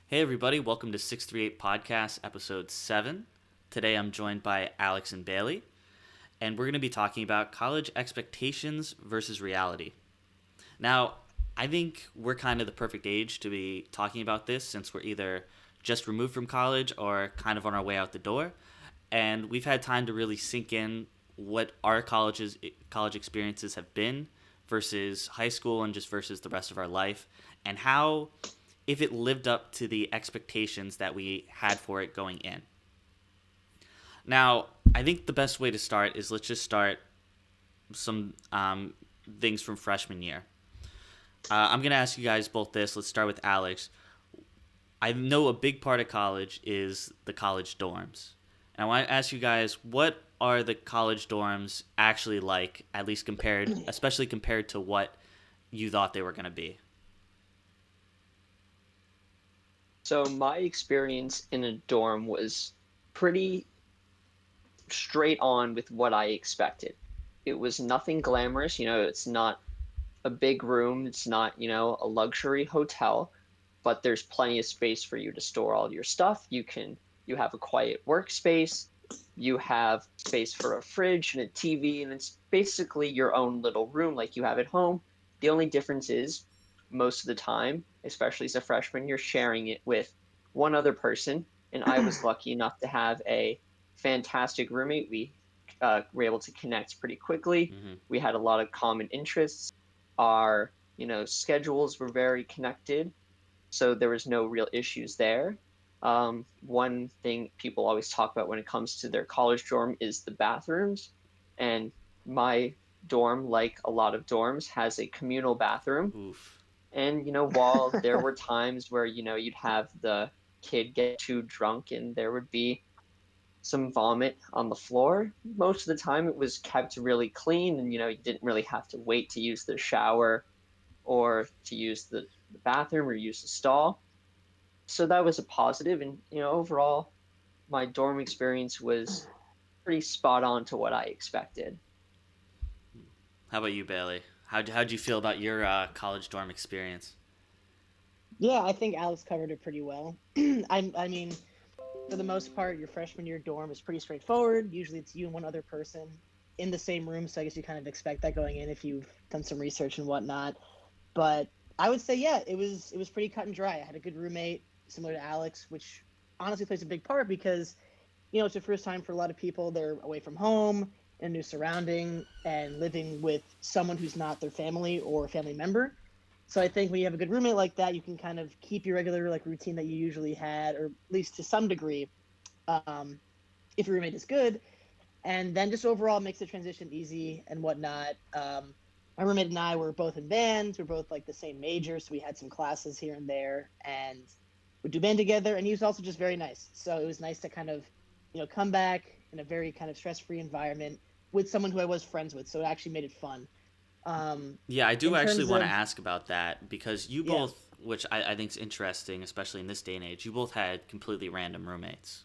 Hey everybody, welcome to 638 Podcast, episode 7. Today I'm joined by Alex and Bailey, and we're going to be talking about college expectations versus reality. Now, I think we're kind of the perfect age to be talking about this since we're either just removed from college or kind of on our way out the door, and we've had time to really sink in what our college experiences have been versus high school and just versus the rest of our life, and how if it lived up to the expectations that we had for it going in. Now, I think the best way to start is let's just start some things from freshman year. I'm going to ask you guys both this. Let's start with Alex. I know a big part of college is the college dorms. And I want to ask you guys, what are the college dorms actually like, at least compared, especially compared to what you thought they were going to be? So my experience in a dorm was pretty straight on with what I expected. It was nothing glamorous, it's not a big room, it's not, a luxury hotel, but there's plenty of space for you to store all your stuff. You have a quiet workspace, you have space for a fridge and a TV, and it's basically your own little room like you have at home. The only difference is most of the time, especially as a freshman, you're sharing it with one other person. And I was lucky enough to have a fantastic roommate. We were able to connect pretty quickly. Mm-hmm. We had a lot of common interests. Our, schedules were very connected, so there was no real issues there. One thing people always talk about when it comes to their college dorm is the bathrooms, and my dorm, like a lot of dorms, has a communal bathroom. Oof. And while there were times where you'd have the kid get too drunk and there would be some vomit on the floor, most of the time it was kept really clean, and you didn't really have to wait to use the shower or to use the bathroom or use the stall. So that was a positive, and overall my dorm experience was pretty spot on to what I expected. How about you, Bailey? How'd you feel about your college dorm experience? Yeah, I think Alex covered it pretty well. I mean, for the most part, your freshman year dorm is pretty straightforward. Usually it's you and one other person in the same room, so I guess you kind of expect that going in if you've done some research and whatnot. But I would say, yeah, it was pretty cut and dry. I had a good roommate, similar to Alex, which honestly plays a big part because it's the first time for a lot of people. They're away from home in a new surrounding and living with someone who's not their family or a family member. So I think when you have a good roommate like that, you can kind of keep your regular like routine that you usually had, or at least to some degree, um, if your roommate is good. And then just overall makes the transition easy and whatnot. My roommate and I were both in bands. We're both like the same major, so we had some classes here and there, and we'd do band together. And he was also just very nice. So it was nice to kind of, come back in a very kind of stress-free environment with someone who I was friends with. So it actually made it fun. Um, Yeah, I do in actually terms want to of ask about that because you yeah. both, which I think is interesting, especially in this day and age, you both had completely random roommates.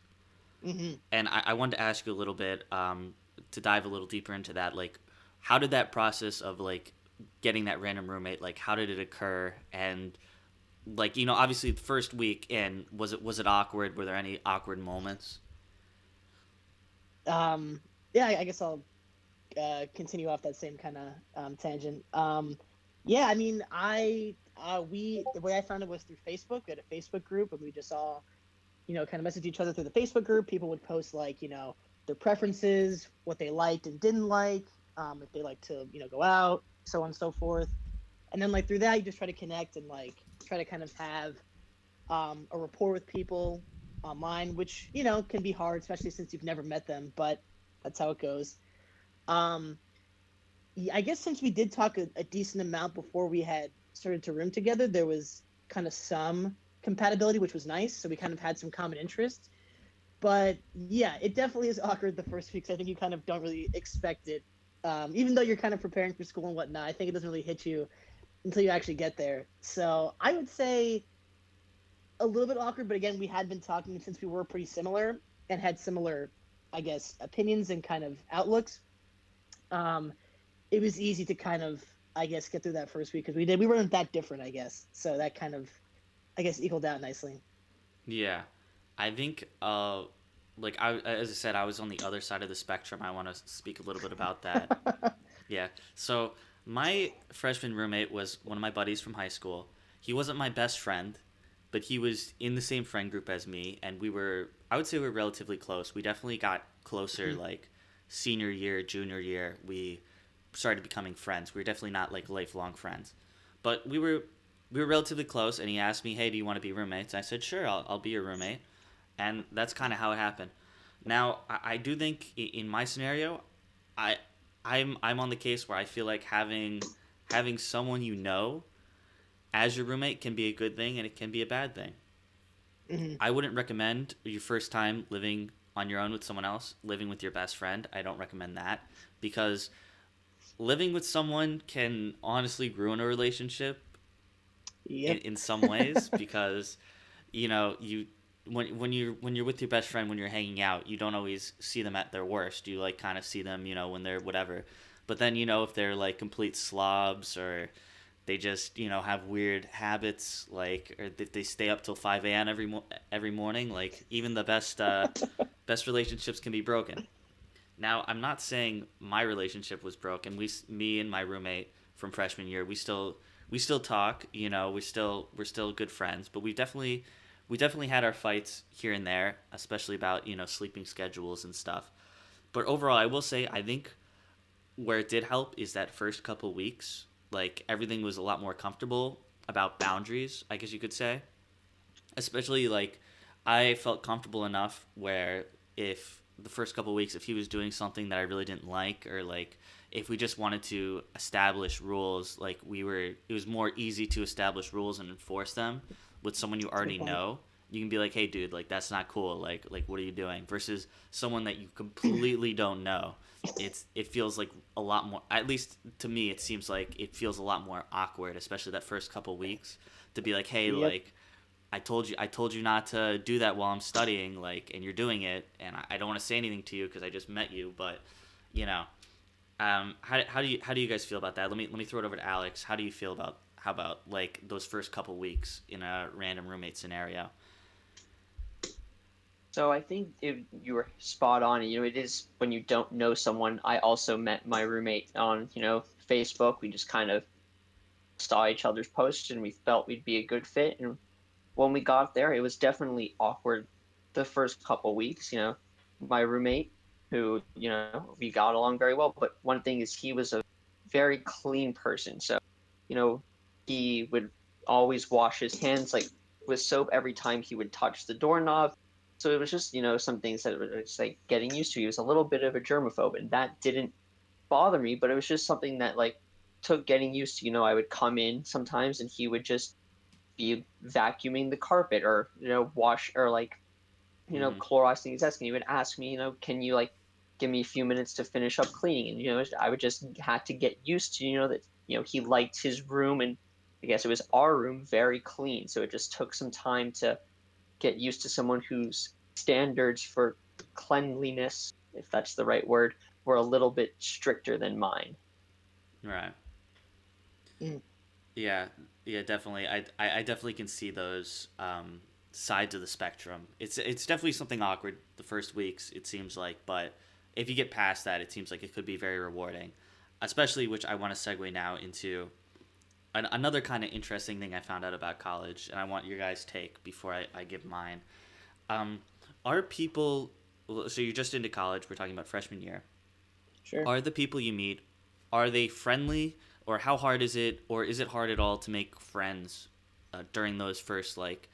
Hmm. And I wanted to ask you a little bit to dive a little deeper into that. Like, how did that process of like getting that random roommate, like, how did it occur? And like, obviously the first week in, was it awkward? Were there any awkward moments? Yeah, I guess I'll continue off that same kind of tangent. Yeah, I mean, we the way I found it was through Facebook. We had a Facebook group, and we just all kind of message each other through the Facebook group. People would post like their preferences, what they liked and didn't like, if they like to go out, so on and so forth. And then like through that, you just try to connect and like try to kind of have a rapport with people online, which can be hard, especially since you've never met them. But that's how it goes. Um, yeah, I guess since we did talk a decent amount before we had started to room together, there was kind of some compatibility, which was nice. So we kind of had some common interests. But yeah, it definitely is awkward the first weeks. I think you kind of don't really expect it. Even though you're kind of preparing for school and whatnot, I think it doesn't really hit you until you actually get there. So I would say a little bit awkward, but again, we had been talking since we were pretty similar and had similar, I guess, opinions and kind of outlooks. Um, it was easy to kind of, I guess, get through that first week because we weren't that different, I guess. So that kind of, I guess, equaled out nicely. Yeah, I think like as I said, I was on the other side of the spectrum. I want to speak a little bit about that. Yeah. So my freshman roommate was one of my buddies from high school. He wasn't my best friend, but he was in the same friend group as me, and I would say we were relatively close. We definitely got closer like senior year, junior year. We started becoming friends. We were definitely not like lifelong friends, but we were relatively close. And he asked me, "Hey, do you want to be roommates?" I said, "Sure, I'll be your roommate," and that's kind of how it happened. Now, I do think in my scenario, I I'm on the case where I feel like having someone you know as your roommate can be a good thing and it can be a bad thing. Hmm. I wouldn't recommend your first time living on your own with someone else, living with your best friend. I don't recommend that because living with someone can honestly ruin a relationship Yep. in some ways because you when you're with your best friend when you're hanging out you don't always see them at their worst. You like kind of see them when they're whatever, but then if they're like complete slobs or they just have weird habits, like, or if they stay up till 5 a.m. every morning, like even the best relationships can be broken. Now, I'm not saying my relationship was broken. Me and my roommate from freshman year, we still talk. We're still good friends, but we definitely had our fights here and there, especially about sleeping schedules and stuff. But overall, I will say I think where it did help is that first couple weeks, like everything was a lot more comfortable about boundaries, I guess you could say. Especially like I felt comfortable enough where if the first couple weeks if he was doing something that I really didn't like, or like if we just wanted to establish rules, like it was more easy to establish rules and enforce them with someone you That's a good already point. know. You can be like, "Hey dude, like that's not cool. Like what are you doing?" versus someone that you completely don't know. It feels like a lot more, at least to me it seems like it feels a lot more awkward, especially that first couple weeks, to be like, "Hey, Yep. like I told you not to do that while I'm studying, like, and you're doing it, and I don't want to say anything to you because I just met you, but you know, how do you guys feel about that? Let me throw it over to Alex. How do you feel about how about like those first couple weeks in a random roommate scenario? So I think you were spot on. It is when you don't know someone. I also met my roommate on, Facebook. We just kind of saw each other's posts and we felt we'd be a good fit. And when we got there, it was definitely awkward the first couple weeks. My roommate, who, we got along very well, but one thing is he was a very clean person. So, you know, he would always wash his hands like with soap every time he would touch the doorknob. So it was just, some things that were just like getting used to. He was a little bit of a germaphobe, and that didn't bother me, but it was just something that like took getting used to. I would come in sometimes and he would just be vacuuming the carpet or wash or like Mm-hmm. Cloroxing his desk, and he would ask me, can you like give me a few minutes to finish up cleaning? And I would just had to get used to that he liked his room, and I guess it was our room, very clean. So it just took some time to get used to someone whose standards for cleanliness, if that's the right word, were a little bit stricter than mine. Right. Mm. Yeah. Yeah. Definitely. I definitely can see those sides of the spectrum. It's definitely something awkward the first weeks. It seems like, but if you get past that, it seems like it could be very rewarding. Especially, which I want to segue now into another kind of interesting thing I found out about college, and I want your guys' take before I give mine. Um, are people, so you're just into college, we're talking about freshman year. Sure. Are the people you meet, are they friendly, or how hard is it, or is it hard at all to make friends during those first, like,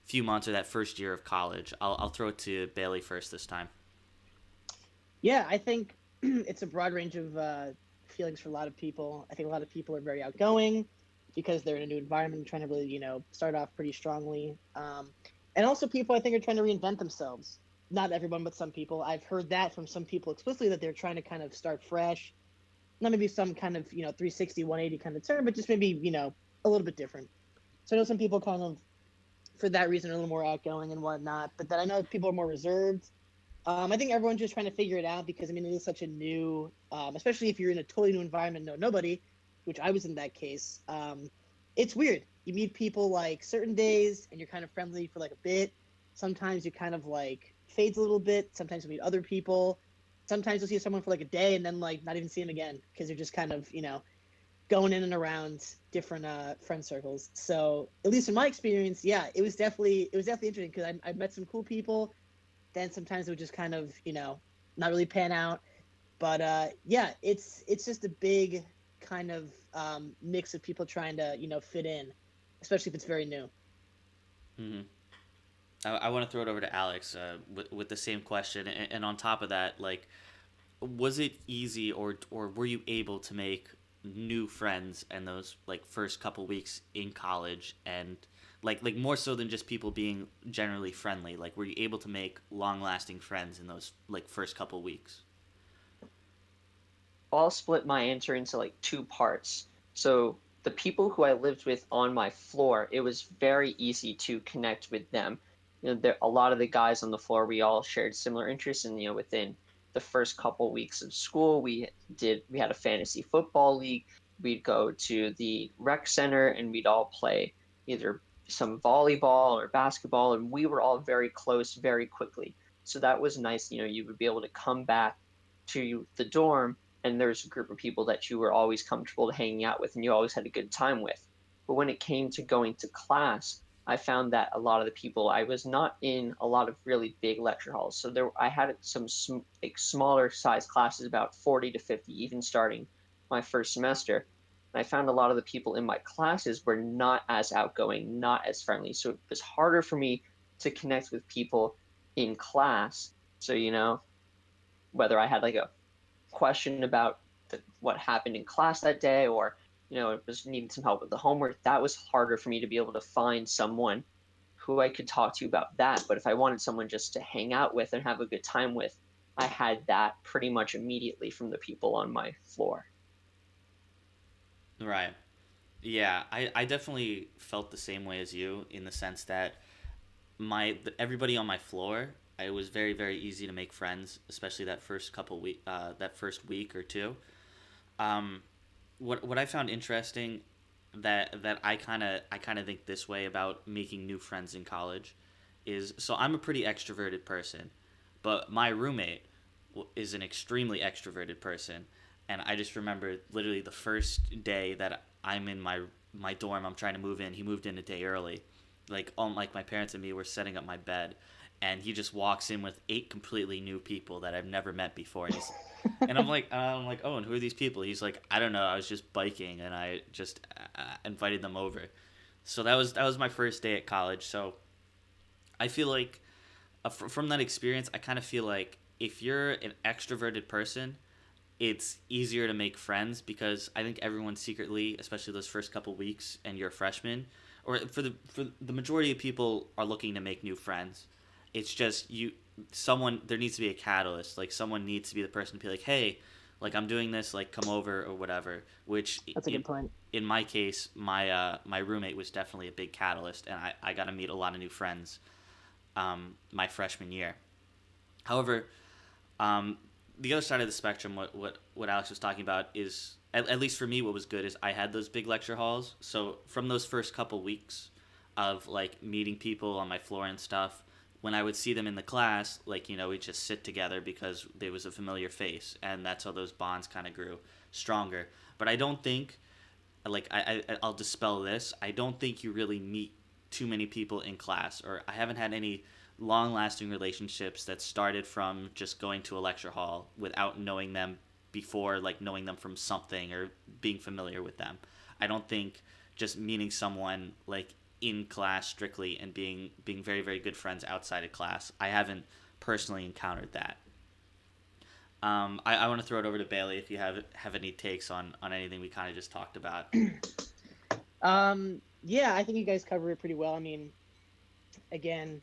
few months or that first year of college? I'll throw it to Bailey first this time. Yeah, I think it's a broad range of feelings for a lot of people. I think a lot of people are very outgoing because they're in a new environment, trying to really, start off pretty strongly. And also, people I think are trying to reinvent themselves. Not everyone, but some people. I've heard that from some people explicitly that they're trying to kind of start fresh. Not maybe some kind of 360, 180 kind of turn, but just maybe a little bit different. So I know some people kind of for that reason are a little more outgoing and whatnot. But then I know people are more reserved. I think everyone's just trying to figure it out because I mean it is such a new, especially if you're in a totally new environment, know nobody, which I was in that case. It's weird. You meet people like certain days and you're kind of friendly for like a bit, sometimes you kind of like fades a little bit. Sometimes you meet other people. Sometimes you'll see someone for like a day and then like not even see them again because you're just kind of, going in and around different friend circles. So at least in my experience, yeah, it was definitely interesting because I met some cool people. Then sometimes it would just kind of, not really pan out. But yeah, it's just a big kind of mix of people trying to, fit in, especially if it's very new. Hmm. I want to throw it over to Alex with the same question, and on top of that, like, was it easy or were you able to make new friends in those like first couple weeks in college, and like more so than just people being generally friendly, like were you able to make long lasting friends in those like first couple weeks? I'll split my answer into like two parts. So the people who I lived with on my floor, it was very easy to connect with them. There a lot of the guys on the floor, we all shared similar interests, and within the first couple weeks of school, we had a fantasy football league. We'd go to the rec center and we'd all play either some volleyball or basketball, and we were all very close very quickly. So that was nice. You would be able to come back to the dorm and there's a group of people that you were always comfortable hanging out with and you always had a good time with. But when it came to going to class, I found that a lot of the people I was not in a lot of really big lecture halls. So I had some like smaller size classes, about 40 to 50, even starting my first semester. And I found a lot of the people in my classes were not as outgoing, not as friendly. So it was harder for me to connect with people in class. So, whether I had like a question about what happened in class that day, or it was needing some help with the homework, that was harder for me to be able to find someone who I could talk to about that. But if I wanted someone just to hang out with and have a good time with, I had that pretty much immediately from the people on my floor. Right. Yeah, I definitely felt the same way as you in the sense that everybody on my floor, it was very very easy to make friends, especially that first week or two. Um, what I found interesting, that I kind of think this way about making new friends in college, is so I'm a pretty extroverted person, but my roommate is an extremely extroverted person, and I just remember literally the first day that I'm in my dorm, I'm trying to move in. He moved in a day early, like my parents and me were setting up my bed, and he just walks in with eight completely new people that I've never met before, and I'm like, oh, and who are these people? He's like, I don't know. I was just biking, and I just invited them over. So that was my first day at college. So I feel like from that experience, I kind of feel like if you're an extroverted person, it's easier to make friends because I think everyone secretly, especially those first couple weeks, and you're a freshman, or for the majority of people are looking to make new friends. It's just someone there needs to be a catalyst. Like someone needs to be the person to be like, hey, like I'm doing this, like come over or whatever. Which That's a good point. in my case, my roommate was definitely a big catalyst, and I got to meet a lot of new friends my freshman year. However, um, the other side of the spectrum, what Alex was talking about is, at least for me, what was good is I had those big lecture halls. So from those first couple weeks of like meeting people on my floor and stuff, when I would see them in the class, like we'd just sit together because there was a familiar face, and that's how those bonds kind of grew stronger. But I don't think, like I'll dispel this. I don't think you really meet too many people in class, or I haven't had any long lasting relationships that started from just going to a lecture hall without knowing them before, like knowing them from something or being familiar with them. I don't think just meeting someone like in class strictly and being very very good friends outside of class. I haven't personally encountered that. I want to throw it over to Bailey if you have any takes on anything we kind of just talked about. Yeah, I think you guys cover it pretty well. I mean, again,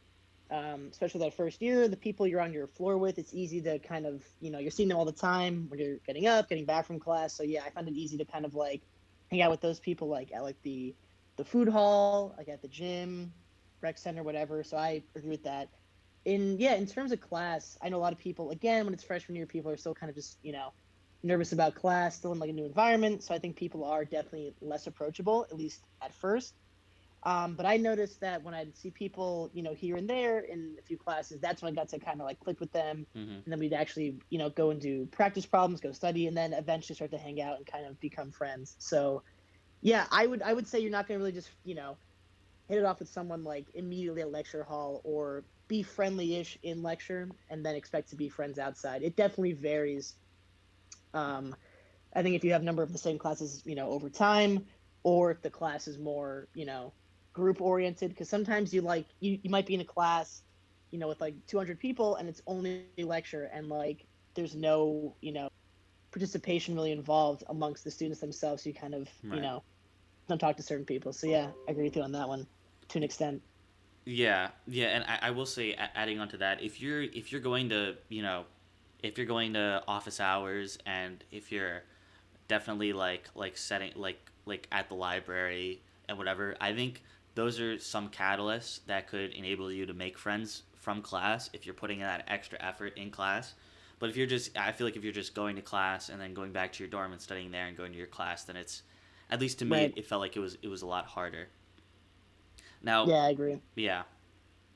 especially that first year, the people you're on your floor with, it's easy to kind of, you're seeing them all the time when you're getting up, getting back from class. So yeah, I found it easy to kind of like hang out with those people, like at like the food hall, like at the gym, rec center, whatever. So I agree with that. In terms of class, I know a lot of people, again, when it's freshman year, people are still kind of just, nervous about class, still in like a new environment. So I think people are definitely less approachable, at least at first. But I noticed that when I'd see people, here and there in a few classes, that's when I got to kind of like click with them. Hmm. And then we'd actually, go and do practice problems, go study, and then eventually start to hang out and kind of become friends. So yeah, I would say you're not going to really just, hit it off with someone like immediately at lecture hall or be friendly-ish in lecture and then expect to be friends outside. It definitely varies. Um, I think if you have a number of the same classes, over time, or if the class is more, group oriented, because sometimes you might be in a class, with like 200 people and it's only lecture and like there's no, participation really involved amongst the students themselves. So you kind of, Right. don't talk to certain people. So yeah, I agree with you on that one to an extent. Yeah, yeah, and I will say, adding on to that, if you're going to, if you're going to office hours, and if you're definitely like setting like at the library and whatever, I think those are some catalysts that could enable you to make friends from class if you're putting in that extra effort in class. But if you're just, I feel like if you're just going to class and then going back to your dorm and studying there and going to your class, then it's, at least to me, Right. it felt like it was a lot harder. Now, Yeah, I agree. yeah.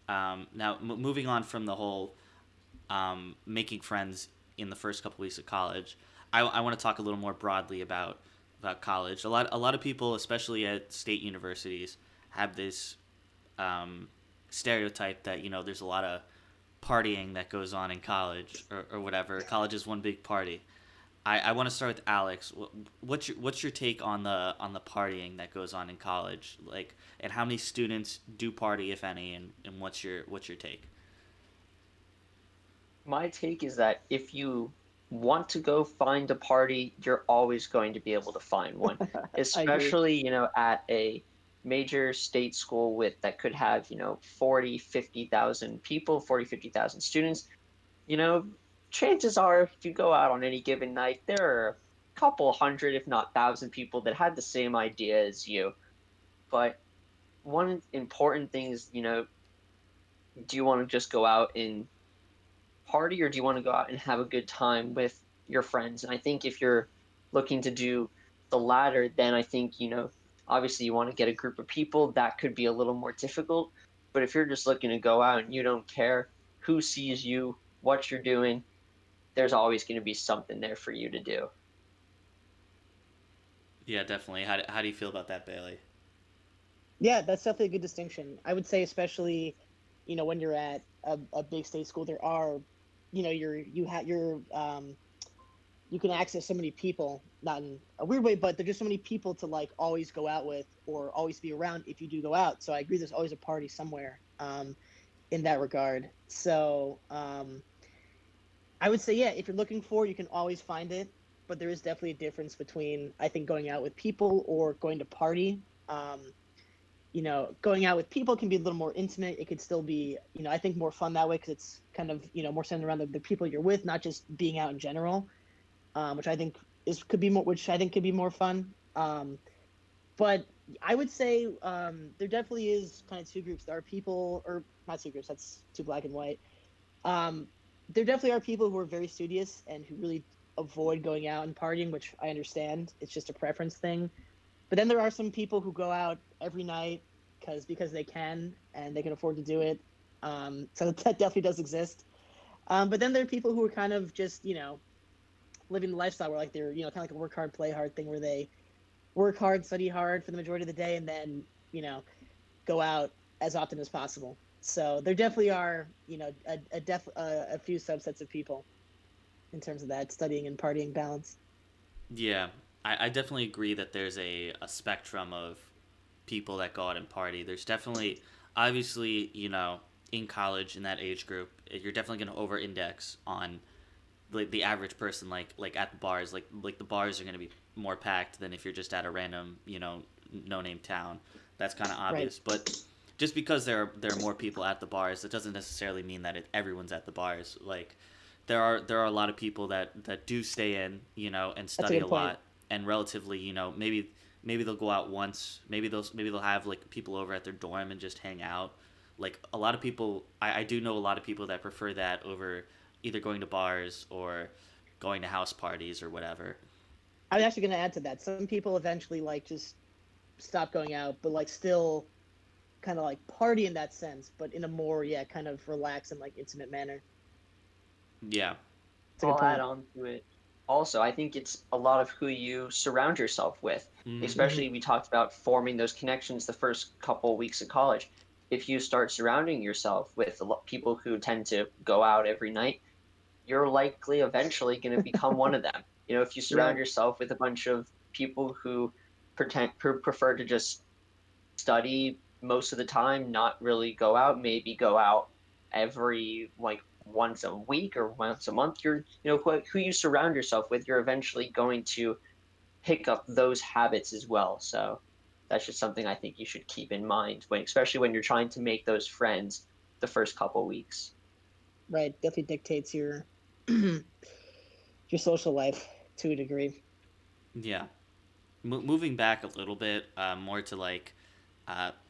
Now, moving on from the whole making friends in the first couple weeks of college, I want to talk a little more broadly about college. A lot of people, especially at state universities, have this um, stereotype that there's a lot of partying that goes on in college, or whatever. College is one big party. I want to start with Alex. What's your take on the partying that goes on in college? Like, and how many students do party, if any, and what's your take? My take is that if you want to go find a party, you're always going to be able to find one, I agree. especially, at a major state school with that could have, 40, 50,000 people, 40, 50,000 students. You know, chances are if you go out on any given night, there are a couple hundred, if not thousand people that had the same idea as you. But one important thing is, do you want to just go out and party or do you want to go out and have a good time with your friends? And I think if you're looking to do the latter, then I think, obviously you want to get a group of people. That could be a little more difficult. But if you're just looking to go out and you don't care who sees you, what you're doing, there's always going to be something there for you to do. Yeah, definitely. How do you feel about that, Bailey? Yeah, that's definitely a good distinction. I would say, especially, when you're at a big state school, there are, you can access so many people, not in a weird way, but there's just so many people to like always go out with or always be around if you do go out. So I agree, there's always a party somewhere, in that regard. So I would say, yeah, if you're looking for, you can always find it. But there is definitely a difference between, I think, going out with people or going to party. Going out with people can be a little more intimate. It could still be, I think more fun that way because it's kind of, more centered around the people you're with, not just being out in general, which I think which I think could be more fun. But I would say there definitely is kind of two groups. There are people, or not two groups, that's too black and white. Um, there definitely are people who are very studious and who really avoid going out and partying, which I understand. It's just a preference thing. But then there are some people who go out every night because they can and they can afford to do it. So that definitely does exist. But then there are people who are kind of just living the lifestyle where like they're kind of like a work hard, play hard thing where they work hard, study hard for the majority of the day, and then you know go out as often as possible. So there definitely are a few subsets of people in terms of that studying and partying balance. Yeah, I definitely agree that there's a spectrum of people that go out and party. There's definitely, obviously, in college in that age group, you're definitely going to over index on like the average person, like at the bars, like the bars are going to be more packed than if you're just at a random, no name town. That's kind of Right. obvious, but just because there are more people at the bars, that doesn't necessarily mean that everyone's at the bars. Like there are a lot of people that do stay in, and That's a study a good point. lot, and relatively, maybe they'll go out once, maybe they'll have like people over at their dorm and just hang out. Like a lot of people, I do know a lot of people that prefer that over either going to bars or going to house parties or whatever. I was actually going to add to that. Some people eventually like just stop going out, but like still. kind of like party in that sense, but in a more kind of relaxed and like intimate manner. Yeah. It's a good I'll add point. on to it. Also, I think it's a lot of who you surround yourself with. Hmm. Hmm. Especially we talked about forming those connections the first couple of weeks of college. If you start surrounding yourself with people who tend to go out every night, you're likely eventually going to become one of them. If you Yeah. surround yourself with a bunch of people who prefer to just study most of the time, not really go out, maybe go out every like once a week or once a month, who you surround yourself with, you're eventually going to pick up those habits as well. So that's just something I think you should keep in mind especially when you're trying to make those friends the first couple weeks. Right. Definitely dictates your your social life to a degree. Yeah. Moving back a little bit, more to like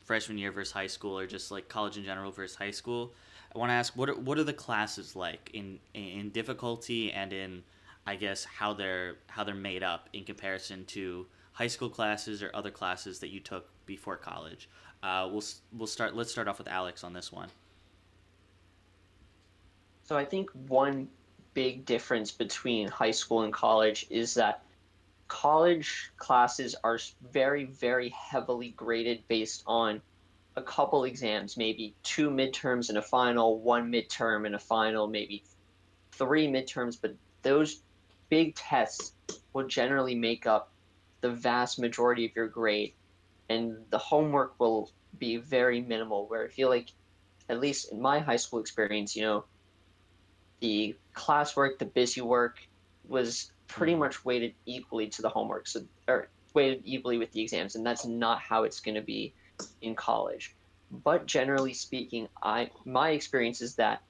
freshman year versus high school, or just like college in general versus high school. I want to ask, what are the classes like in difficulty and in, I guess, how they're made up in comparison to high school classes or other classes that you took before college. We'll start. Let's start off with Alex on this one. So I think one big difference between high school and college is that college classes are very, very heavily graded based on a couple exams, maybe two midterms and a final, one midterm and a final, maybe three midterms, but those big tests will generally make up the vast majority of your grade, and the homework will be very minimal. Where I feel like, at least in my high school experience, the classwork, the busy work was pretty Mm-hmm. much weighted equally to the homework, or weighted equally with the exams, and that's not how it's going to be in college. But generally speaking, I my experience is that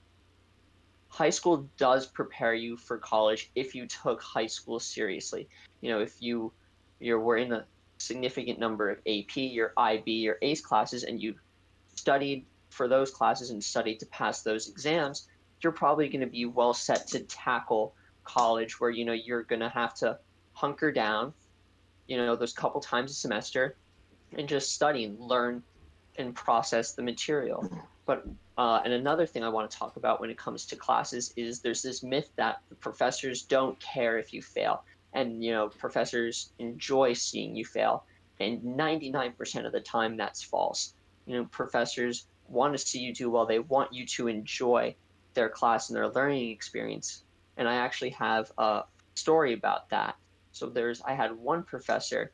high school does prepare you for college if you took high school seriously. If you were in a significant number of AP or IB or ACE classes and you studied for those classes and studied to pass those exams, you're probably going to be well set to tackle college where you're going to have to hunker down, those couple times a semester and just study and learn and process the material. But and another thing I want to talk about when it comes to classes is there's this myth that the professors don't care if you fail, and professors enjoy seeing you fail, and 99% of the time that's false. Professors want to see you do well. They want you to enjoy their class and their learning experience. And I actually have a story about that. So I had one professor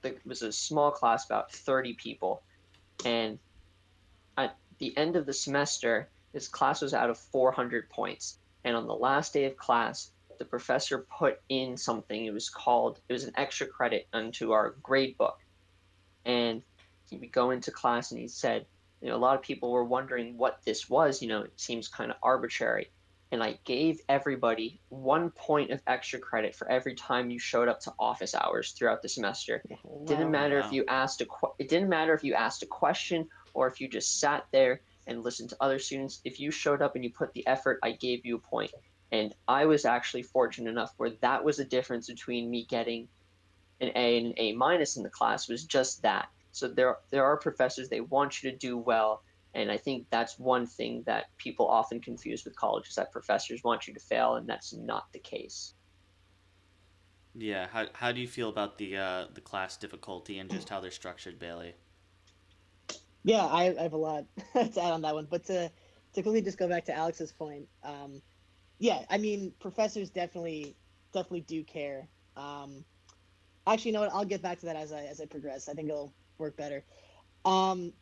that was a small class, about 30 people, and at the end of the semester, his class was out of 400 points. And on the last day of class, the professor put in something. It was an extra credit onto our grade book. And he would go into class and he said, a lot of people were wondering what this was. It seems kind of arbitrary. And I gave everybody 1 point of extra credit for every time you showed up to office hours throughout the semester. Didn't Wow. Oh matter if wow. you asked it didn't matter if you asked a question or if you just sat there and listened to other students. If you showed up and you put the effort, I gave you a point. And I was actually fortunate enough where that was the difference between me getting an A and an A minus in the class, was just that. So there are professors, they want you to do well, and I think that's one thing that people often confuse with college, is that professors want you to fail, and that's not the case. Yeah. How do you feel about the class difficulty and just how they're structured, Bailey? Yeah, I have a lot to add on that one, but to quickly just go back to Alex's point, yeah, I mean, professors definitely do care. Actually, you know what? I'll get back to that as I progress. I think it'll work better. Um,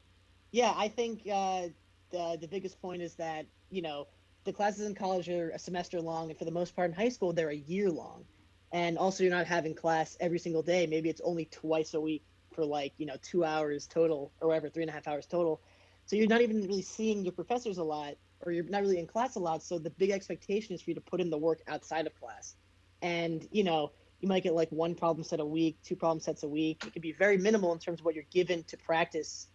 yeah, I think the biggest point is that the classes in college are a semester long, and for the most part in high school they're a year long, and also you're not having class every single day. Maybe it's only twice a week for like 2 hours total, or whatever, 3.5 hours total. So you're not even really seeing your professors a lot, or you're not really in class a lot. So the big expectation is for you to put in the work outside of class, and you might get like one problem set a week, two problem sets a week. It could be very minimal in terms of what you're given to practice.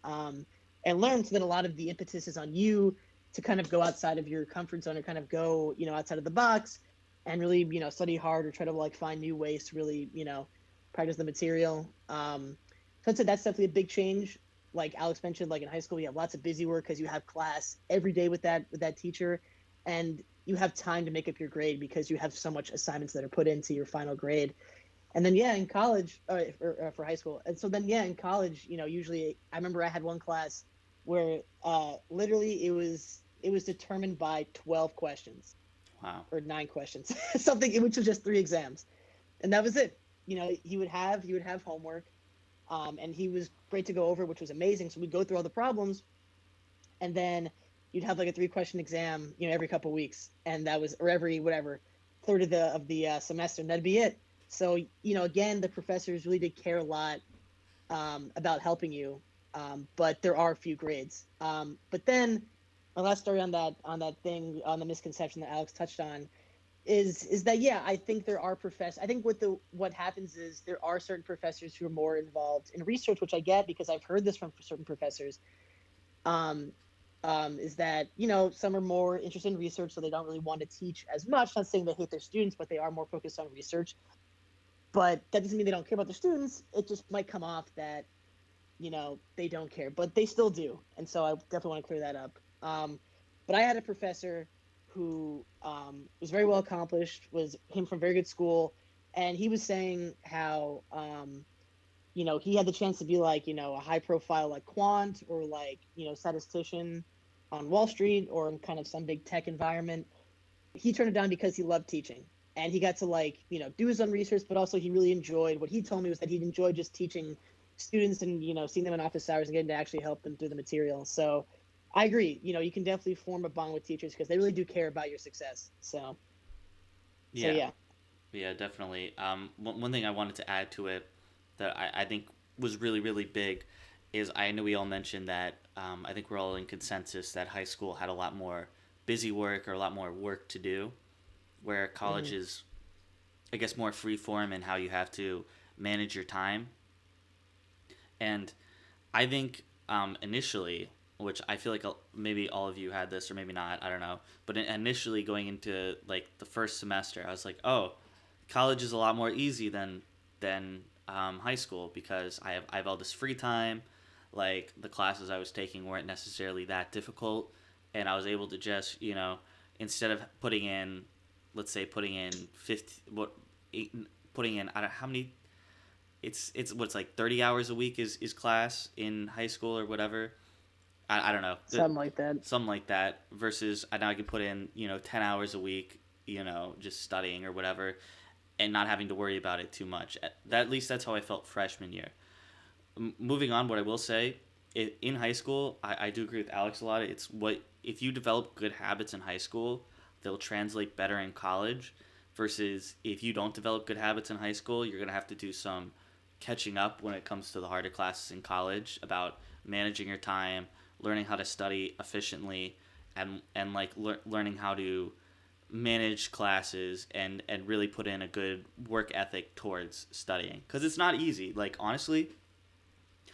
And learn, so that a lot of the impetus is on you to kind of go outside of your comfort zone, or kind of go outside of the box and really study hard, or try to like find new ways to really practice the material. So I'd say that's definitely a big change. like Alex mentioned, like in high school, you have lots of busy work because you have class every day with that teacher, and you have time to make up your grade because you have so much assignments that are put into your final grade. And then yeah, in college, for high school, and so then yeah, in college, usually I remember I had one class where literally it was determined by 12 questions Wow. or 9 questions, something which was just 3 exams, and that was it. He would have homework, and he was great to go over, which was amazing. So we'd go through all the problems, and then you'd have like a 3 question exam, every couple weeks, and that was or every whatever third of the semester, and that'd be it. So again, the professors really did care a lot about helping you, but there are a few grades. But then my last story on the misconception that Alex touched on is that yeah, I think there are professors. I think what happens is there are certain professors who are more involved in research, which I get because I've heard this from certain professors. Um, is that some are more interested in research, so they don't really want to teach as much. Not saying they hate their students, but they are more focused on research. But that doesn't mean they don't care about their students. It just might come off that they don't care, but they still do. And so I definitely want to clear that up. But I had a professor who was very well accomplished, came from a very good school, and he was saying how he had the chance to be like a high profile like quant or like statistician on Wall Street or in kind of some big tech environment. He turned it down because he loved teaching, and he got to like do his own research, but also he really enjoyed what he told me was that he'd enjoyed just teaching students and seeing them in office hours and getting to actually help them through the material. So I agree. You can definitely form a bond with teachers because they really do care about your success. So Yeah. yeah. Yeah, definitely. One thing I wanted to add to it that I think was really, really big is I know we all mentioned that I think we're all in consensus that high school had a lot more busy work or a lot more work to do, where college Hmm. is, I guess, more free form in how you have to manage your time. And I think initially, which I feel like maybe all of you had this or maybe not, I don't know. But initially going into like the first semester, I was like, oh, college is a lot more easy than high school because I have all this free time. Like the classes I was taking weren't necessarily that difficult, and I was able to just instead of let's say putting in 50 what eight, putting in I don't how many it's what's like 30 hours a week is class in high school or whatever. I don't know. Something like that. Something like that versus I now I can put in 10 hours a week just studying or whatever and not having to worry about it too much. At least that's how I felt freshman year. Moving on, what I will say in high school, I do agree with Alex a lot. It's what if you develop good habits in high school, they'll translate better in college versus if you don't develop good habits in high school, you're going to have to do some catching up when it comes to the harder classes in college about managing your time, learning how to study efficiently, and like learning how to manage classes and really put in a good work ethic towards studying because it's not easy. Like honestly,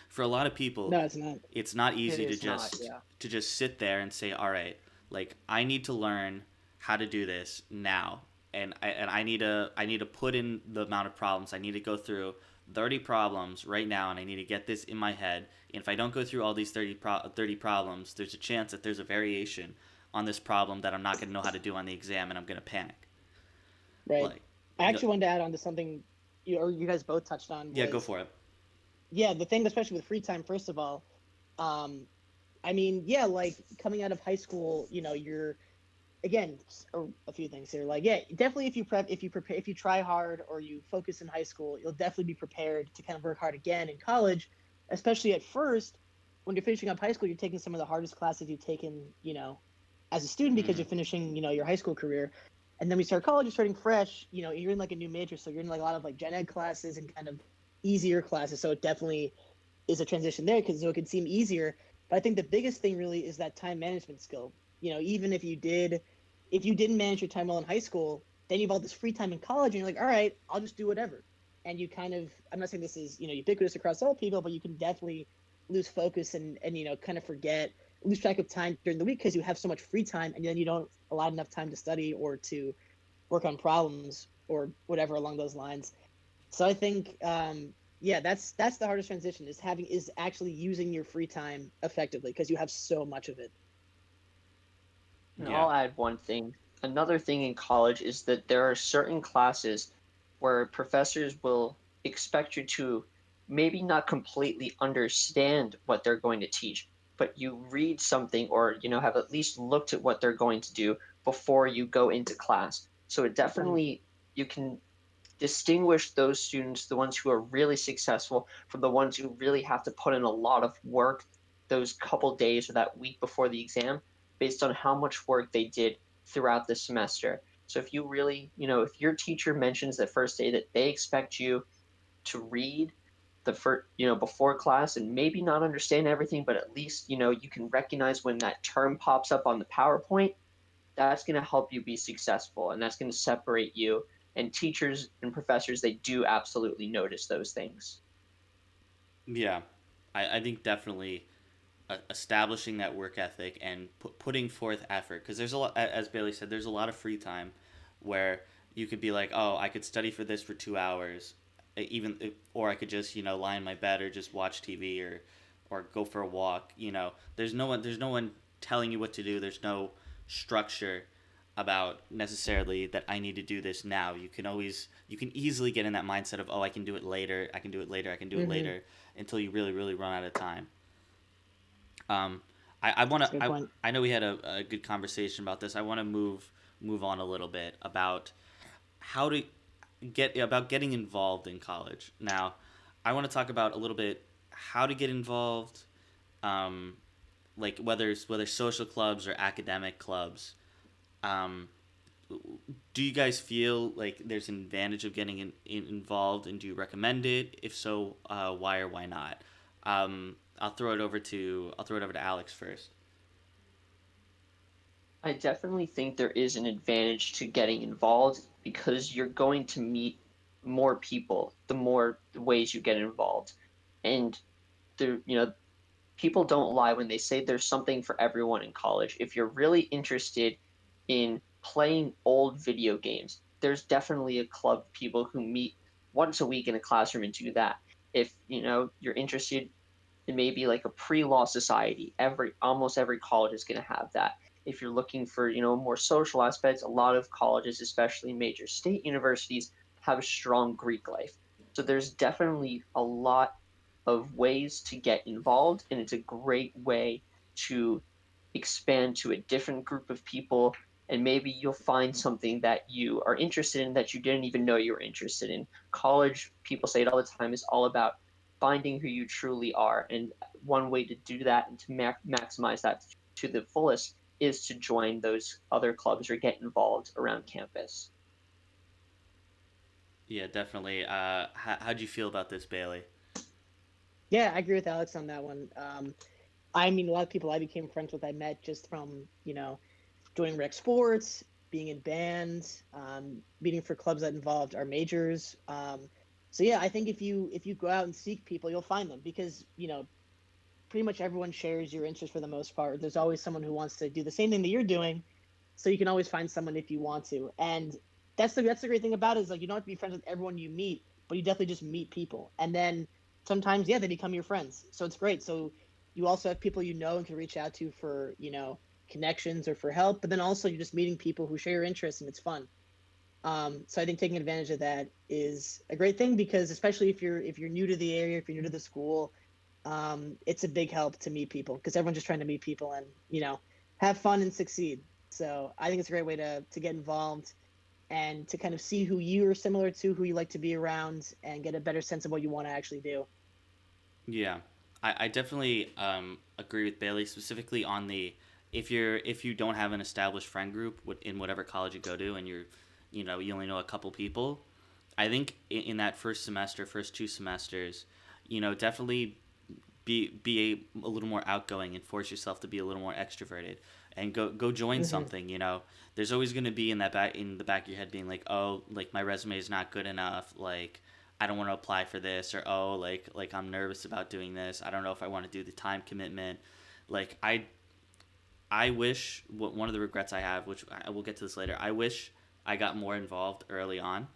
for a lot of people, No, it's not. it's not It easy to is not, just yeah. to just sit there and say, all right, like I need to learn how to do this now, and I need to put in the amount of problems I need to go through 30 problems right now, and I need to get this in my head. And if I don't go through all these 30 problems, there's a chance that there's a variation on this problem that I'm not going to know how to do on the exam, and I'm going to panic. Right. Like, I you know, actually wanted to add on to something you guys both touched on yeah, go was for it. yeah, the thing especially with free time. First of all, um, I mean, yeah, like coming out of high school, you're again a few things here. Like, yeah, definitely if you try hard or you focus in high school, you'll definitely be prepared to kind of work hard again in college, especially at first when you're finishing up high school. You're taking some of the hardest classes you've taken, as a student because Hmm. you're finishing, your high school career. And then we start college, you're starting fresh, you're in like a new major, so you're in like a lot of like gen ed classes and kind of easier classes. So it definitely is a transition there because so it can seem easier. But I think the biggest thing really is that time management skill. Even if you didn't manage your time well in high school, then you have all this free time in college, and you're like, all right, I'll just do whatever. And you kind of, I'm not saying this is ubiquitous across all people, but you can definitely lose focus and kind of lose track of time during the week because you have so much free time, and then you don't allow enough time to study or to work on problems or whatever along those lines. So I think, Yeah, that's the hardest transition is actually using your free time effectively because you have so much of it. And Yeah. I'll add one thing. Another thing in college is that there are certain classes where professors will expect you to maybe not completely understand what they're going to teach, but you read something or have at least looked at what they're going to do before you go into class. So it Right. definitely you can distinguish those students, the ones who are really successful, from the ones who really have to put in a lot of work those couple days or that week before the exam based on how much work they did throughout the semester. So if you really, if your teacher mentions the first day that they expect you to read the first, before class and maybe not understand everything, but at least, you can recognize when that term pops up on the PowerPoint, that's going to help you be successful and that's going to separate you. And teachers and professors, they do absolutely notice those things. Yeah, I think definitely establishing that work ethic and putting forth effort, because there's a lot, as Bailey said, there's a lot of free time where you could be like, oh, I could study for this for 2 hours, or I could just lie in my bed or just watch TV or go for a walk. There's no one telling you what to do. There's no structure about necessarily that I need to do this now. You can easily get in that mindset of, oh, I can do it later, I can do it later, I can do it Mm-hmm. later, until you really really run out of time. um, I want That's to. a good point. I know we had a good conversation about this. I want to move on a little bit about how to getting involved in college. Now, I want to talk about a little bit how to get involved, um, like whether social clubs or academic clubs. Um, do you guys feel like there's an advantage of getting involved, and do you recommend it? If so, why or why not? I'll throw it over to Alex first. I definitely think there is an advantage to getting involved because you're going to meet more people the more ways you get involved. And there, people don't lie when they say there's something for everyone in college. If you're really interested in playing old video games, there's definitely a club of people who meet once a week in a classroom and do that. If you're interested in maybe like a pre-law society, almost every college is going to have that. If you're looking for more social aspects, a lot of colleges, especially major state universities, have a strong Greek life. So there's definitely a lot of ways to get involved, and it's a great way to expand to a different group of people. And maybe you'll find something that you are interested in that you didn't even know you were interested in. College, people say it all the time, is all about finding who you truly are. And one way to do that and to maximize that to the fullest is to join those other clubs or get involved around campus. Yeah, definitely. How'd you feel about this, Bailey? Yeah, I agree with Alex on that one. I mean, a lot of people I became friends with, I met just from joining rec sports, being in bands, meeting for clubs that involved our majors. So yeah, I think if you go out and seek people, you'll find them because pretty much everyone shares your interest for the most part. There's always someone who wants to do the same thing that you're doing, so you can always find someone if you want to. And that's the great thing about it is like you don't have to be friends with everyone you meet, but you definitely just meet people, and then sometimes yeah they become your friends. So it's great. So you also have people and can reach out to for connections or for help, but then also you're just meeting people who share your interests and it's fun. So I think taking advantage of that is a great thing because especially if you're new to the area, if you're new to the school, it's a big help to meet people because everyone's just trying to meet people and have fun and succeed. So I think it's a great way to get involved and to kind of see who you are similar to, who you like to be around, and get a better sense of what you want to actually do. Yeah, I definitely agree with Bailey, specifically on the if you don't have an established friend group in whatever college you go to, and you only know a couple people. I think in that first semester, first 2 semesters, definitely be a little more outgoing and force yourself to be a little more extroverted, and go join Hmm. something. There's always going to be in the back of your head being like, oh, like my resume is not good enough, like I don't want to apply for this, or oh, like I'm nervous about doing this, I don't know if I want to do the time commitment. Like I wish, one of the regrets I have, which I will get to this later, I wish I got more involved early on,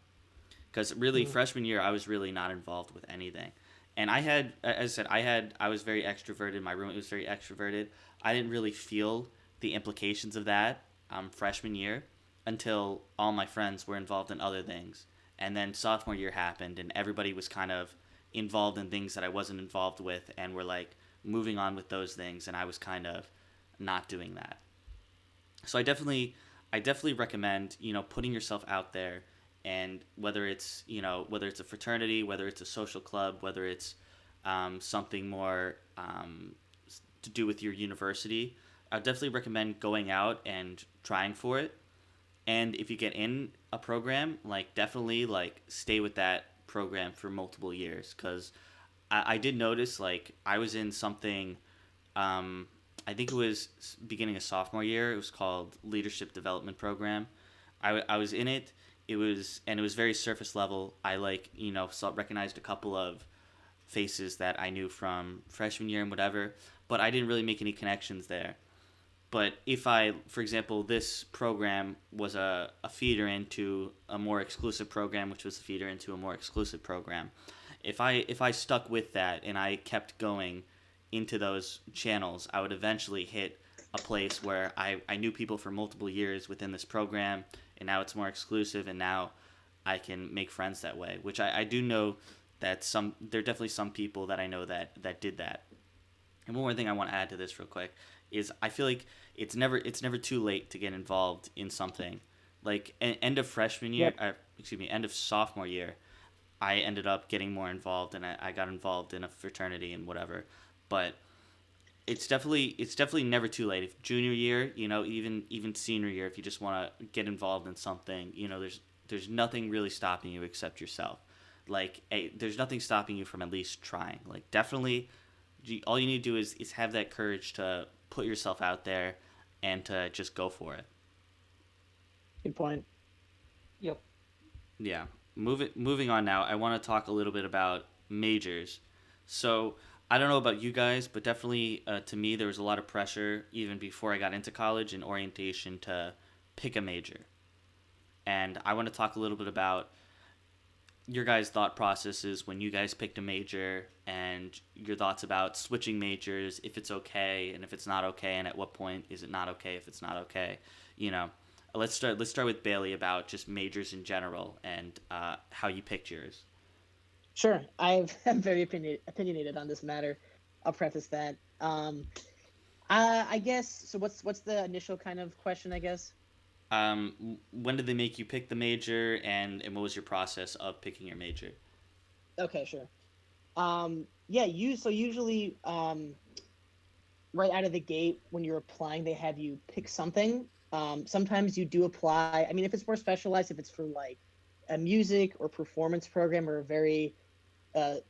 because really Mm. freshman year I was really not involved with anything. And as I said, I was very extroverted. My roommate was very extroverted. I didn't really feel the implications of that freshman year until all my friends were involved in other things. And then sophomore year happened, and everybody was kind of involved in things that I wasn't involved with, and were like moving on with those things, and I was kind of not doing that. So I definitely recommend putting yourself out there, and whether it's a fraternity, whether it's a social club, whether it's something more to do with your university, I definitely recommend going out and trying for it. And if you get in a program, like definitely like stay with that program for multiple years, because I did notice like I was in something. Um, I think it was beginning of sophomore year. It was called Leadership Development Program. I was in it. It was very surface level. I recognized a couple of faces that I knew from freshman year and whatever, but I didn't really make any connections there. But if for example, this program was a feeder into a more exclusive program, which was a feeder into a more exclusive program, if I stuck with that and I kept going into those channels, I would eventually hit a place where I knew people for multiple years within this program, and now it's more exclusive, and now I can make friends that way. Which I do know that there are definitely some people that I know that did that. And one more thing I want to add to this real quick is I feel like it's never too late to get involved in something. Like end of freshman year, Yep. excuse me, end of sophomore year, I ended up getting more involved, and I got involved in a fraternity and whatever. But it's definitely never too late. If junior year, even senior year, if you just want to get involved in something, there's nothing really stopping you except yourself. Like there's nothing stopping you from at least trying. Like definitely, all you need to do is have that courage to put yourself out there and to just go for it. Good point. Yep. Yeah. Moving on now, I want to talk a little bit about majors. So I don't know about you guys, but definitely to me there was a lot of pressure even before I got into college and orientation to pick a major. And I want to talk a little bit about your guys' thought processes when you guys picked a major, and your thoughts about switching majors, if it's okay and if it's not okay, and at what point is it not okay if it's not okay. You know, let's start with Bailey about just majors in general and how you picked yours. Sure. I'm very opinionated on this matter. I'll preface that. I guess so. What's the initial kind of question? I guess. When did they make you pick the major, and what was your process of picking your major? Okay, sure. Yeah. Usually right out of the gate when you're applying, they have you pick something. Sometimes you do apply. I mean, if it's more specialized, if it's for like a music or performance program or a very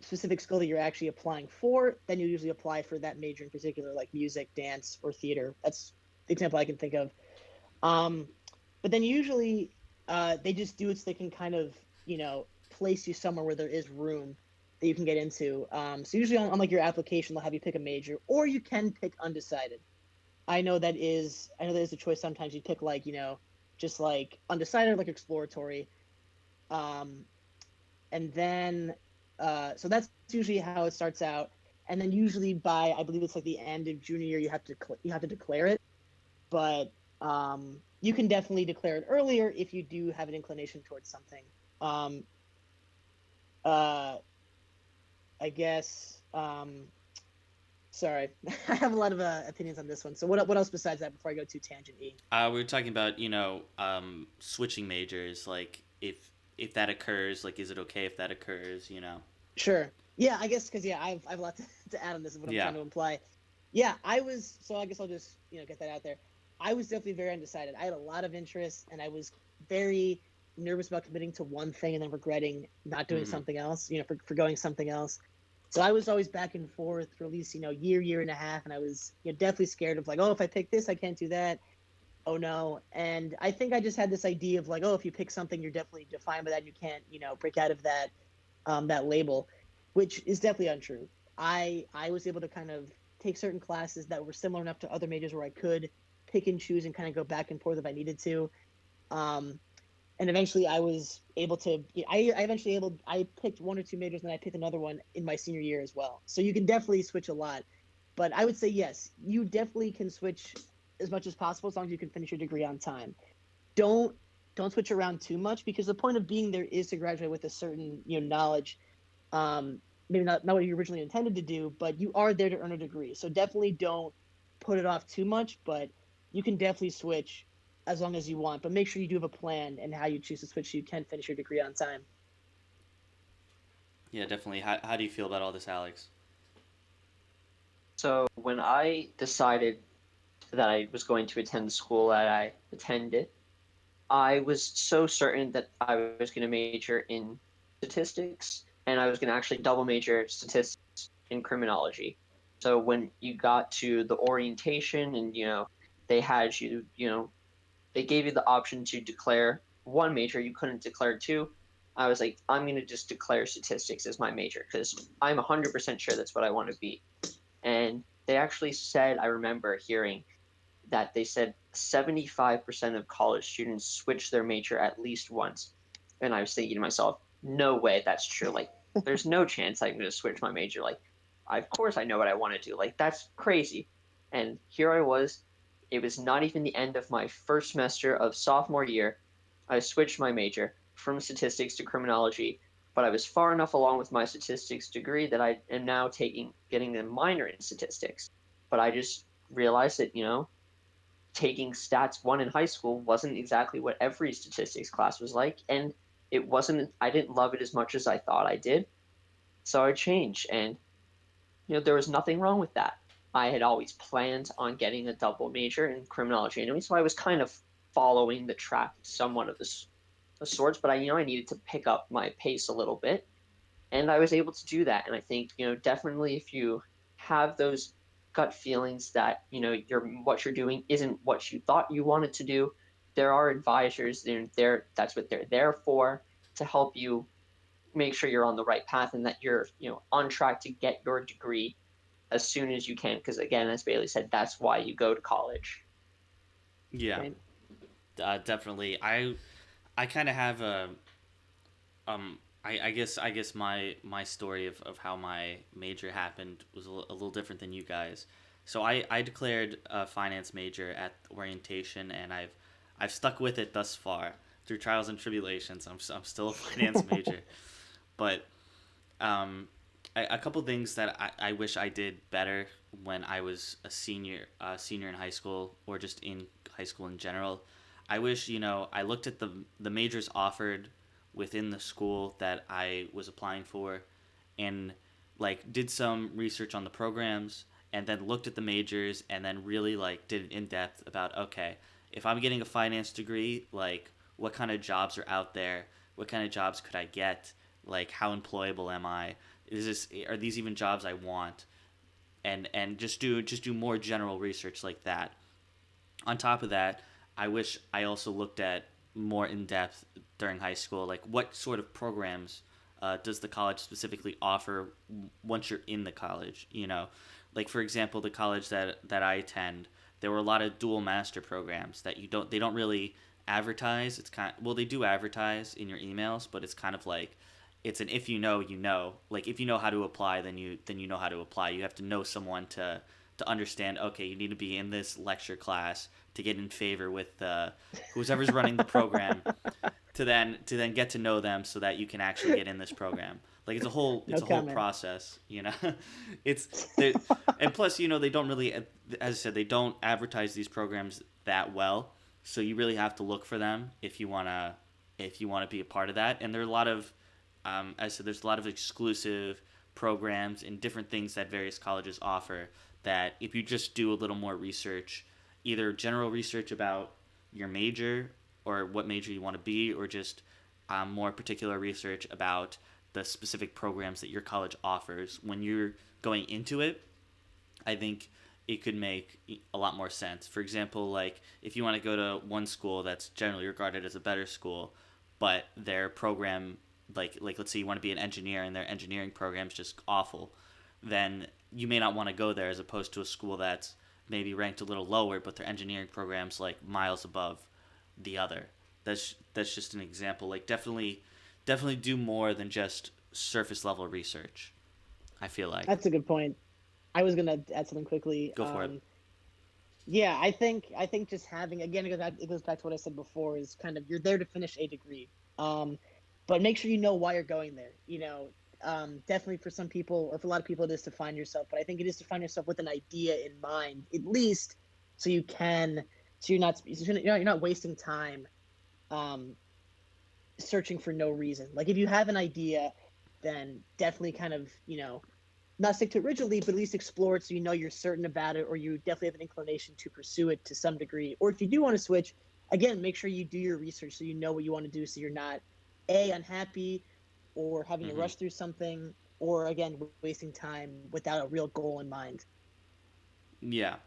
specific skill that you're actually applying for, then you usually apply for that major in particular, like music, dance, or theater. That's the example I can think of. Um, but then usually they just do it so they can kind of, place you somewhere where there is room that you can get into. So usually on like your application, they'll have you pick a major, or you can pick undecided. I know that is a choice. Sometimes you pick like, just like undecided, like exploratory. Um, and then so that's usually how it starts out. And then usually by I believe it's like the end of junior year, you have to declare it. But you can definitely declare it earlier if you do have an inclination towards something. Um, uh, I guess. Sorry, I have a lot of opinions on this one. So what else besides that before I go to tangent E? We were talking about switching majors, like if that occurs, like is it okay if that occurs? Sure. Yeah, I guess because yeah, I've a lot to add on this of what I'm Yeah. trying to imply. Yeah, I was so I guess I'll just get that out there. I was definitely very undecided. I had a lot of interest, and I was very nervous about committing to one thing and then regretting not doing Hmm. something else. For going something else. So I was always back and forth for at least year and a half, and I was definitely scared of like, oh, if I pick this, I can't do that. Oh no. And I think I just had this idea of like, oh, if you pick something, you're definitely defined by that. You can't break out of that label, which is definitely untrue. I was able to kind of take certain classes that were similar enough to other majors where I could pick and choose and kind of go back and forth if I needed to. Um, and eventually I was able to. I picked one or two majors, and I picked another one in my senior year as well. So you can definitely switch a lot, but I would say yes, you definitely can switch as much as possible as long as you can finish your degree on time. Don't don't switch around too much because the point of being there is to graduate with a certain knowledge. Um, Maybe not what you originally intended to do, but you are there to earn a degree. So definitely don't put it off too much, but you can definitely switch as long as you want. But make sure you do have a plan and how you choose to switch so you can finish your degree on time. Yeah, definitely. How do you feel about all this, Alex? So when I decided that I was going to attend the school that I attended, I was so certain that I was going to major in statistics and I was going to actually double major statistics in criminology. So when you got to the orientation and they had you, they gave you the option to declare one major, you couldn't declare two. I was like, I'm going to just declare statistics as my major because I'm 100% sure that's what I want to be. And they actually said, I remember hearing that they said 75% of college students switch their major at least once. And I was thinking to myself, no way that's true. Like, there's no chance I'm going to switch my major. Like, of course I know what I want to do. Like, that's crazy. And here I was. It was not even the end of my first semester of sophomore year. I switched my major from statistics to criminology, but I was far enough along with my statistics degree that I am now getting a minor in statistics. But I just realized that, taking stats one in high school wasn't exactly what every statistics class was like, and I didn't love it as much as I thought I did. So I changed, and there was nothing wrong with that. I had always planned on getting a double major in criminology anyway, so I was kind of following the track somewhat of the sorts, but I needed to pick up my pace a little bit, and I was able to do that. And I think definitely if you have those gut feelings that what you're doing isn't what you thought you wanted to do, there are advisors there. That's what they're there for, to help you make sure you're on the right path and that you're on track to get your degree as soon as you can. Because again, as Bailey said, that's why you go to college. Yeah, Right? definitely. I kind of have a I guess my story of how my major happened was a little different than you guys. So I declared a finance major at orientation, and I've stuck with it thus far through trials and tribulations. I'm still a finance major, but um, a couple things that I wish I did better when I was a senior in high school, or just in high school in general. I wish I looked at the majors offered within the school that I was applying for, and like did some research on the programs, and then looked at the majors, and then really like did in depth about, okay, if I'm getting a finance degree, like what kind of jobs are out there, what kind of jobs could I get, like how employable am I, are these even jobs I want, and just do more general research like that. On top of that, I wish I also looked at more in depth during high school, like what sort of programs does the college specifically offer once you're in the college. Like for example, the college that I attend, there were a lot of dual master programs that they don't really advertise. It's well, they do advertise in your emails, but it's kind of like it's an if you know you know. Like if you know how to apply, then you know how to apply. You have to know someone to understand, okay, you need to be in this lecture class to get in favor with whoever's running the program, to then get to know them so that you can actually get in this program. Like No it's a whole comment. process. It's they, and plus they don't really, as I said, they don't advertise these programs that well, so you really have to look for them if you wanna be a part of that. And there are a lot of as I said, there's a lot of exclusive programs and different things that various colleges offer, that if you just do a little more research, either general research about your major or what major you want to be, or just more particular research about the specific programs that your college offers when you're going into it, I think it could make a lot more sense. For example, like if you want to go to one school that's generally regarded as a better school, but their program, like let's say you want to be an engineer and their engineering program's just awful, then you may not want to go there, as opposed to a school that's maybe ranked a little lower, but their engineering program's like miles above the other. that's just an example. Like definitely do more than just surface level research. I feel like. That's a good point. I was gonna add something quickly. Go for it. Yeah, I think just having, again, it goes back to what I said before, is kind of, you're there to finish a degree, but make sure you know why you're going there. Definitely for some people, or for a lot of people, it is to find yourself, but I think it is to find yourself with an idea in mind, at least, so you can, so you're not wasting time, um, searching for no reason. Like, if you have an idea, then definitely kind of, not stick to it rigidly, but at least explore it so you know you're certain about it, or you definitely have an inclination to pursue it to some degree. Or if you do want to switch, again, make sure you do your research so you know what you want to do, so you're not unhappy, or having to Mm-hmm. rush through something, or again, wasting time without a real goal in mind. Yeah,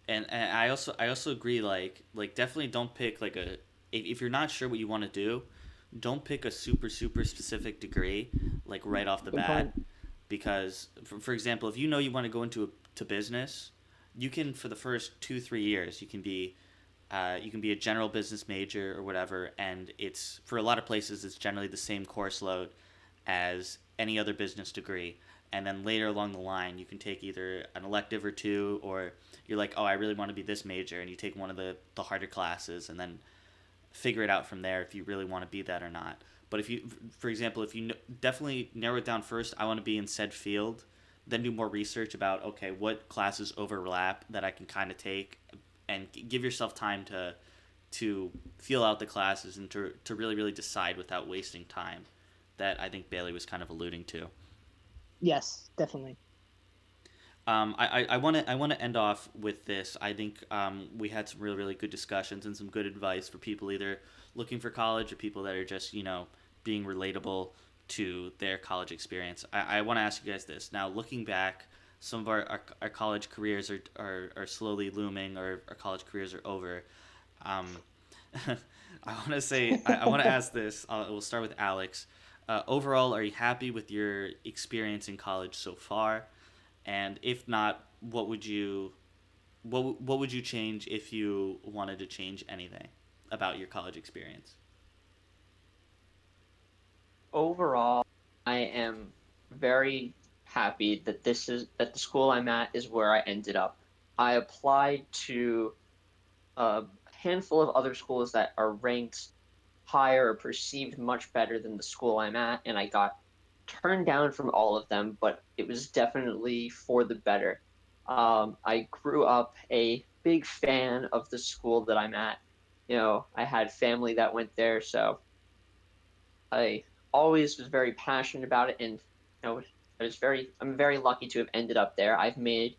and I also agree. Like definitely don't pick like a if you're not sure what you want to do, don't pick a super specific degree like right off the Good bat, point. because for example, if you know you want to go into to business, you can for the first 2-3 years you can be a general business major or whatever, and it's for a lot of places it's generally the same course load as any other business degree. And then later along the line, you can take either an elective or two, or you're like, oh, I really want to be this major, and you take one of the harder classes, and then figure it out from there if you really want to be that or not. But if you, for example, if you definitely narrow it down first, I want to be in said field, then do more research about, okay, what classes overlap that I can kind of take, and give yourself time to feel out the classes and to really decide without wasting time. That I think Bailey was kind of alluding to. Yes, definitely. I want to end off with this. I think we had some really good discussions and some good advice for people either looking for college or people that are just being relatable to their college experience. I want to ask you guys this now. Looking back, some of our college careers are slowly looming, or our college careers are over. Um, I want to say I want to ask this. We'll start with Alex. Overall, are you happy with your experience in college so far? And if not, what would you change if you wanted to change anything about your college experience? Overall, I am very happy that the school I'm at is where I ended up. I applied to a handful of other schools that are ranked higher or perceived much better than the school I'm at, and I got turned down from all of them, but it was definitely for the better. I grew up a big fan of the school that I'm at. I had family that went there, so I always was very passionate about it, and I'm very lucky to have ended up there. I've made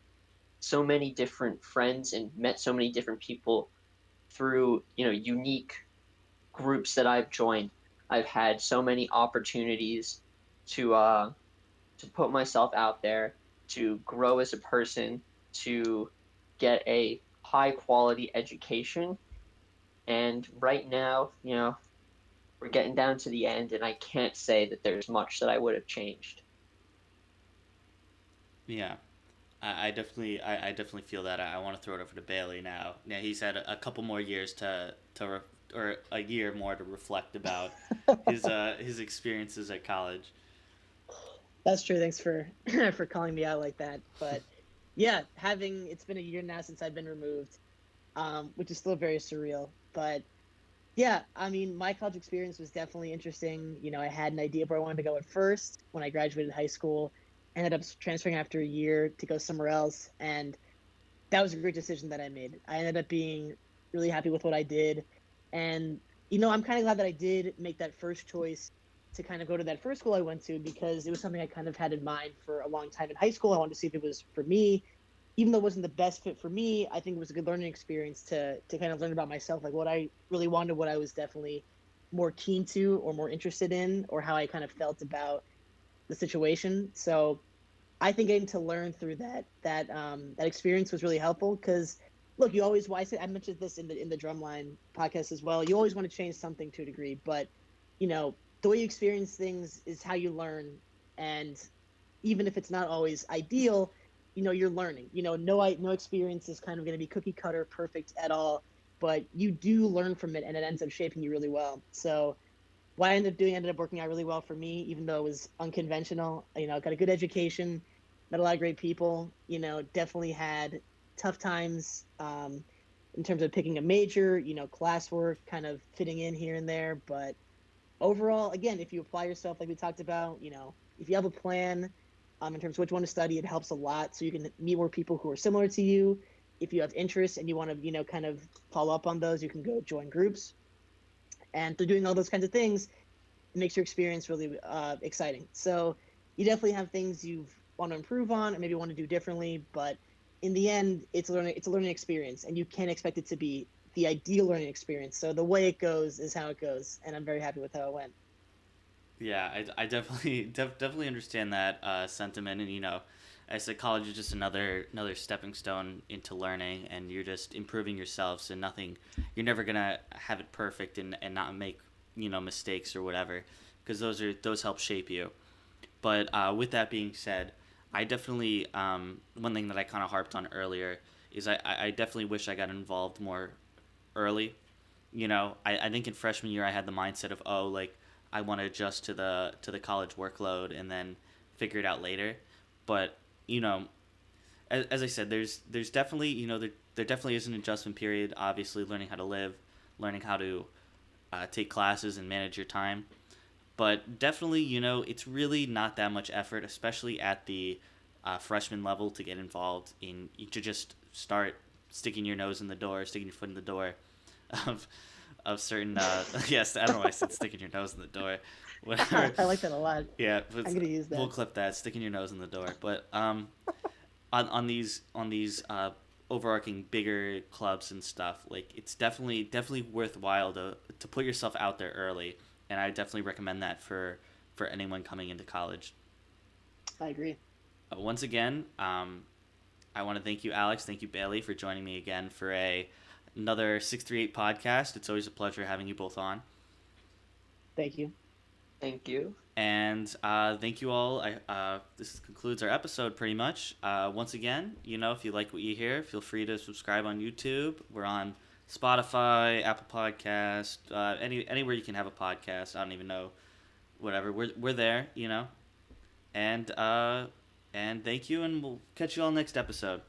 so many different friends and met so many different people through unique groups that I've joined. I've had so many opportunities to uh, to put myself out there, to grow as a person, to get a high quality education. And right now, we're getting down to the end, and I can't say that there's much that I would have changed. Yeah, I definitely feel that. I want to throw it over to Bailey now. Yeah, he's had a couple more years or a year more to reflect about his experiences at college. That's true. Thanks for for calling me out like that. But yeah, having it's been a year now since I've been removed, which is still very surreal. But yeah, I mean, my college experience was definitely interesting. I had an idea where I wanted to go at first when I graduated high school. Ended up transferring after a year to go somewhere else, and that was a great decision that I made. I ended up being really happy with what I did, and I'm kind of glad that I did make that first choice to kind of go to that first school I went to, because it was something I kind of had in mind for a long time in high school. I wanted to see if it was for me, even though it wasn't the best fit for me. I think it was a good learning experience to kind of learn about myself, like what I really wanted, what I was definitely more keen to or more interested in, or how I kind of felt about the situation. So I think getting to learn through that experience was really helpful, because look, you always, I mentioned this in the Drumline podcast as well. You always want to change something to a degree, but the way you experience things is how you learn, and even if it's not always ideal, you're learning. No experience is kind of going to be cookie cutter perfect at all. but you do learn from it, and it ends up shaping you really well. So what I ended up working out really well for me, even though it was unconventional. Got a good education, met a lot of great people. Definitely had tough times in terms of picking a major. Classwork kind of fitting in here and there, but overall, again, if you apply yourself like we talked about, if you have a plan in terms of which one to study, it helps a lot. So you can meet more people who are similar to you. If you have interests and you want to, kind of follow up on those, you can go join groups. And through doing all those kinds of things, it makes your experience really exciting. So you definitely have things you want to improve on and maybe want to do differently, but in the end, it's a learning experience, and you can't expect it to be the ideal learning experience. So the way it goes is how it goes, and I'm very happy with how it went. Yeah, I definitely definitely understand that sentiment, and I said college is just another stepping stone into learning, and you're just improving yourself. So nothing, you're never gonna have it perfect and not make mistakes or whatever, because those help shape you. But with that being said, I definitely one thing that I kind of harped on earlier is I definitely wish I got involved more early. I think in freshman year I had the mindset of, oh, like I want to adjust to the college workload and then figure it out later. But you know, as I said, there's definitely there definitely is an adjustment period. Obviously, learning how to live, learning how to take classes and manage your time. But definitely, it's really not that much effort, especially at the freshman level, to get involved to just start sticking your nose in the door, sticking your foot in the door of certain. Yes, I don't know why I said sticking your nose in the door. Whatever. I like that a lot. Yeah, I'm gonna use we'll that. clip that. Sticking your nose in the door. But on these overarching bigger clubs and stuff, like it's definitely worthwhile to put yourself out there early, and I definitely recommend that for anyone coming into college. I agree. Once again, I want to thank you, Alex. Thank you, Bailey, for joining me again for another 638 podcast. It's always a pleasure having you both on. Thank you. Thank you. And thank you all. This concludes our episode pretty much. Once again, if you like what you hear, feel free to subscribe on YouTube. We're on Spotify, Apple Podcast, anywhere you can have a podcast. I don't even know, whatever. We're there. And thank you, and we'll catch you all next episode.